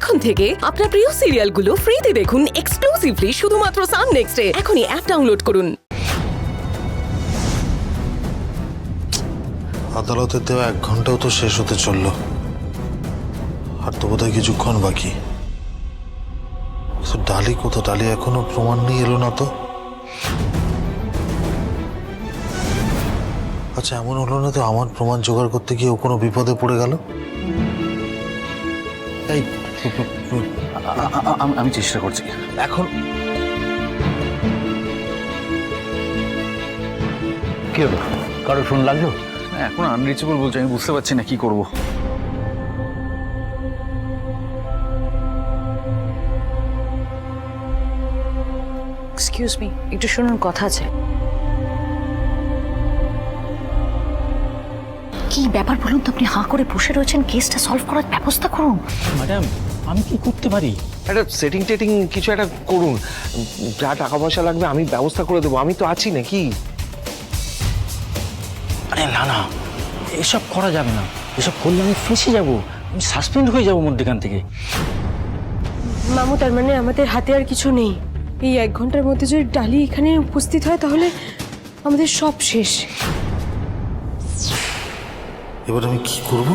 এখন থেকে আপনার প্রিয় সিরিয়ালগুলো ফ্রিতে দেখুন এক্সক্লুসিভলি শুধুমাত্র সান নেক্সটে। এখনই অ্যাপ ডাউনলোড করুন। আদালতের দেওয়া 1 ঘন্টাও তো শেষ হতে চললো, আর তো বোধহয় কিছুক্ষণ বাকি। ডালি কোথাও? ডালি এখনো প্রমাণ নিয়ে এলো না তো। আচ্ছা, এমন হলো না তো আমার প্রমাণ জোগাড় করতে গিয়ে ও কোনো বিপদে পড়ে গেল? এই আমি চেষ্টা করছি এখন কি হলো? কারো ফোন লাগলো? এখন আনরিচেবল বলছে, আমি বুঝতে পারছি না কি করব। এক্সকিউজ মি, একটু শুনুন, কথা আছে। কি ব্যাপার বলুন তো? আপনি হাঁ করে বসে রয়েছেন, কেসটা সলভ করার ব্যবস্থা করুন। ম্যাডাম, আমি কি করতে পারি? একটা সেটিং টেটিং কিছু একটা করুন, যা টাকা পয়সা লাগবে আমি ব্যবস্থা করে দেবো, আমি তো আছি নাকি। আরে না না, এসব করা যাবে না। এসব করলে আমি ফেঁসে যাবো, আমি সাসপেন্ড হয়ে যাবো মধ্যখান থেকে। মামু, তার মানে আমাদের হাতে আর কিছু নেই? এই 1 ঘন্টার মধ্যে যদি ডালি এখানে উপস্থিত হয় তাহলে আমাদের সব শেষ। এবার আমি কি করব?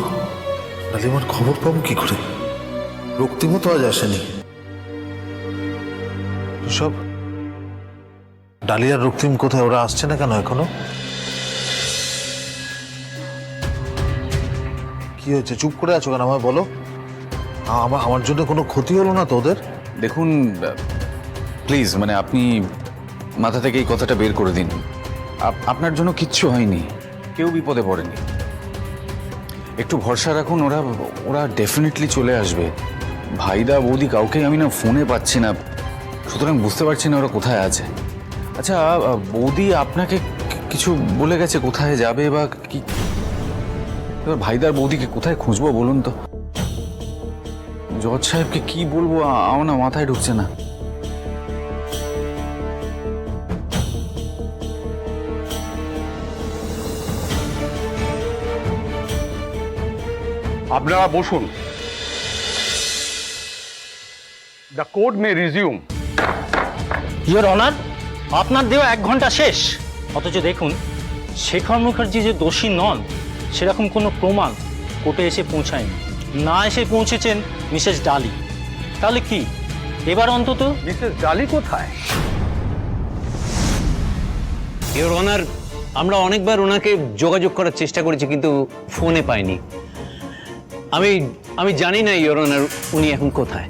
ডালি আমার খবর পাবো কি করে? রক্তিমও তো আজ আসেনি। সব ডালি আর রক্তিম কোথায়? ওরা আসছে না কেন এখনো? কি হয়েছে? চুপ করে আছো কেন? আমায় বলো। আমার জন্য কোনো ক্ষতি হলো না তো ওদের? দেখুন প্লিজ, মানে আপনি মাথা থেকে এই কথাটা বের করে দিন। আপনার জন্য কিচ্ছু হয়নি, কেউ বিপদে পড়েনি। একটু ভরসা রাখুন, ওরা ডেফিনেটলি চলে আসবে। ভাইদা বৌদি কাউকেই আমি না ফোনে পাচ্ছি না, সুতরাং বুঝতে পারছি না ওরা কোথায় আছে। আচ্ছা, বৌদি আপনাকে কিছু বলে গেছে কোথায় যাবে বা কি? এবার ভাইদার বৌদিকে কোথায় খুঁজবো বলুন তো? জজ সাহেবকে কি বলবো আমার না মাথায় ঢুকছে না। আপনারা বসুন। The court May resume. Your honour, আপনার দেওয়া 1 ঘন্টা শেষ, অথচ দেখুন শেখর মুখার্জি যে দোষী নন সেরকম কোনো প্রমাণ কোর্টে এসে পৌঁছায়নি। না এসে পৌঁছেছেন মিসেস ডালি। তাহলে কি এবার অন্তত? মিসেস ডালি কোথায়? ইওর অনার, আমরা অনেকবার ওনাকে যোগাযোগ করার চেষ্টা করেছি কিন্তু ফোনে পাইনি। আমি জানি না ইওর অনার উনি এখন কোথায়।